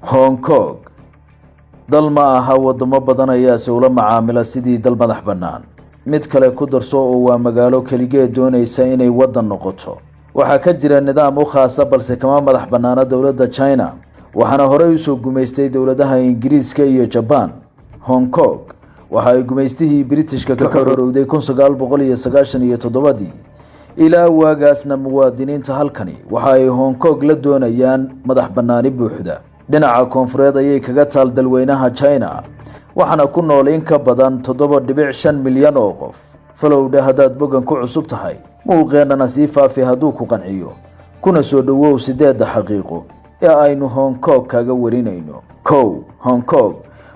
Hong Kong dal ma aha wadamo badan ayaa si ula macaamila sidii dal madax bannaan mid kale ku darso oo waa magaalo kaligeed doonaysa inay wadan noqoto waxa ka jira nidaam u khaas ah balse kama madax bannaana dawladda China waxaana horey u soo gumeystay dawladaha Ingiriiska iyo Japan. Hong Kong waxa ay gumeystihii Britishka ka kororowday 1997 ilaa waagaasna muwaadiniinta halkani waxa ay Hong Kong la doonayaan madax bannaani buuxda. dhinaca koonfureed ayay kaga taal dalweynaha China waxaana ku nool in ka badan 7.5 milyan oo qof. falowda hadaad bogan ku cusub tahay muuqeenana sii faafi hadduu ku qanciyo kuna soo dhawow 8 xaqiiqo ee aynu Hong Kong kaga warinayno. Hong Kong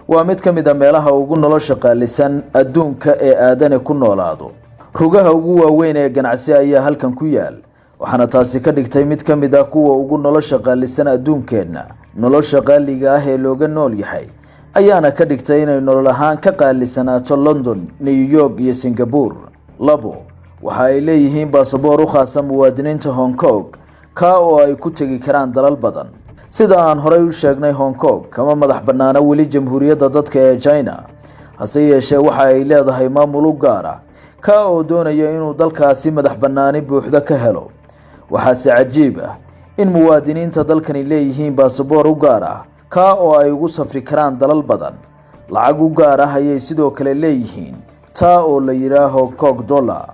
waa mid ka mid ah meelaha ugu nolosha qaalisan adduunka ee aadane ku noolaado. rugaha ugu waaweyn ee ganacsi ayaa halkan ku yaal waxaana taasi ka dhigtay mid ka mid ah kuwa ugu nolosha qaalisan adduunkeena. nolosha qaaliga ah ee looga nool yahay ayaana ka dhigtay inay nolol ahaan ka qaalisanaato London, New York iyo Singapore. waxa ay leeyihiin baasaboor u khaas ah muwaadiniinta Hong Kong ka oo ay ku tagi karaan dalal badan. sida aan horey u sheegnay Hong Kong kama madax bannaana weli jamhuuriyadda dadka ee China hase yeeshee waxa ay leedahay maamul u gaar ah ka oo doonaya inuu dalkaasi madax bannaani buuxda ka helo. waxaase cajiib ah in muwaadiniinta dalkani leeyihiin baasaboor u gaar ah ka oo ay ugu safri karaan dalal badan. lacag u gaar ah ayay sidoo kale leeyihiin taa oo la yiraahdo Hong Kong dollar.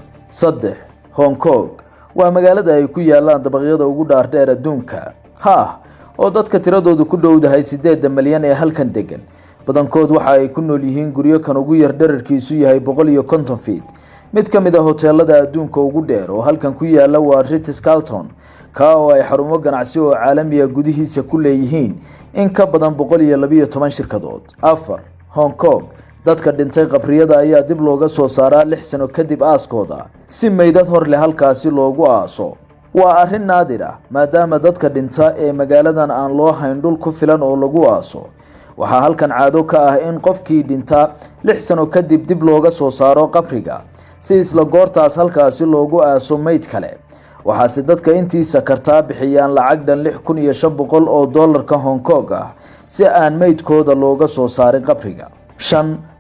Hong Kong waa magaalada ay ku yaalaan dabaqyada ugu dhaardheer adduunka oo dadka tiradoodu ku dhowdahay 8 milyan ee halkan degan. badankood waxa ay ku nool yihiin guryo kan ugu yar dhererkiisu yahay 150 feet. mid ka mid ah hoteelada adduunka ugu dheer oo halkan ku yaala waa Ritz-Carlton ka oo ay xarumo ganacsi oo caalami ah gudihiisa ku leeyihiin in ka badan 112 shirkadood. Hong Kong dadka dhintay qabriyada ayaa dib looga soo saaraa 6 sano kadib aaskooda si meydad hor leh halkaasi loogu aaso. waa arrin naadir ah maadaama dadka dhinta ee magaaladan aan loo hayn dhul ku filan oo lagu aaso. waxaa halkan caado ka ah in qofkii dhinta 6 sano kadib dib looga soo saaro qabriga si isla goortaas halkaasi loogu aaso meyd kale. waxaase dadka intiisa kartaa bixiyaan lacag dhan 6,500 oo dollarka Hong Kong ah si aan meydkooda looga soo saarin qabriga.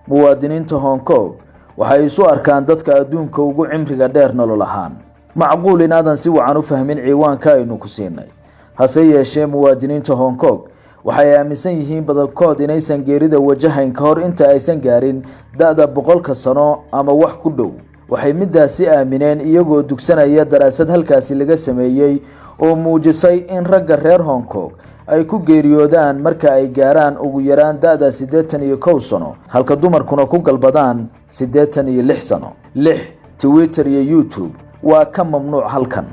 muwaadiniinta Hong Kong waxay isu arkaan dadka adduunka ugu cimriga dheer nolol ahaan. macquul in aadan si wacan u fahmin ciwaanka aynu ku siinay hase yeeshee muwaadiniinta Hong Kong waxay aaminsan yihiin badankood inaysan geerida wajahayn ka hor inta aysan gaarin da'da 100 sano ama wax ku dhow. waxay midaasi aamineen iyagoo dugsanaya daraasad halkaasi laga sameeyay oo muujisay in ragga reer Hong Kong ay ku geeriyoodaan marka ay gaaraan ugu yaraan da'da 81 sano halka dumarkuna ku galbadaan 86 sano. Twitter iyo YouTube waa ka mamnuuc halkan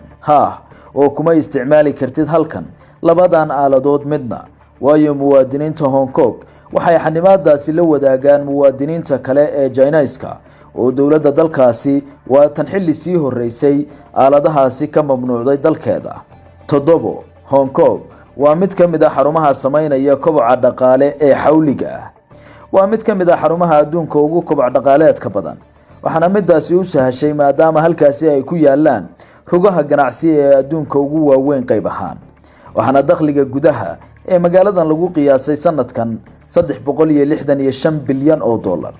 oo kuma isticmaali kartid halkan labadan aaladood midna waayo muwaadiniinta Hong Kong waxay xanimaadaasi la wadaagaan muwaadiniinta kale ee Chinese-ka oo dawladda dalkaasi waa tan xilli sii horeysay aaladahaasi ka mamnuucday dalkeeda. Hong Kong waa mid ka mid ah xarumaha sameynaya koboca dhaqaale ee xawliga ah. waa mid ka mid ah xarumaha adduunka ugu koboc dhaqaaleedka badan waxaana midaasi u sahashay maadaama halkaasi ay ku yaalaan rugaha ganacsi ee adduunka ugu waaweyn qayb ahaan. waxaana dakhliga gudaha ee magaaladan lagu qiyaasay sanadkan 365 bilyan oo dollar.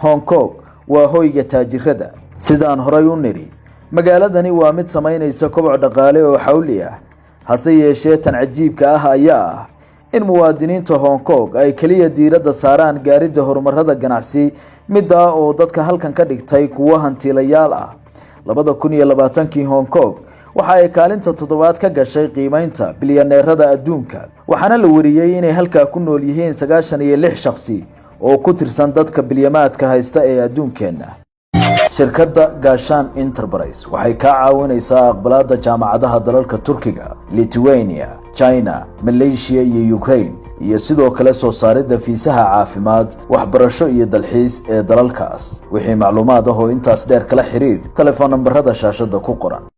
Hong Kong waa hoyga taajirada. sidaan horey u niri magaaladani waa mid sameynaysa koboc dhaqaale oo xawli ah hase yeeshee tan cajiibka ah ayaa ah in muwaadiniinta Hong Kong ay kaliya diiradda saaraan gaaridda horumarada ganacsi midda oo dadka halkan ka dhigtay kuwa hantiilayaal ah. 2020 Hong Kong waxa ay kaalinta 7aad ka gashay qiimeynta bilyaneerada adduunka waxaana la wariyay inay halka ku nool yihiin 96 shakhsi oo ku tirsan dadka bilyamaadka haysta ee adduunkeena. shirkadda Gashan Enterprise waxay ka caawinaysaa aqbalaadda jaamacadaha dalalka Turkiga, Lithuania, China, Malaysia iyo Ukraine iyo sidoo kale soo saaridda fiisaha caafimaad, waxbarasho iyo dalxiis ee dalalkaas. wixii macluumaad ah oo intaas dheer kala xiriir telefoon nambarada shaashada ku qoran.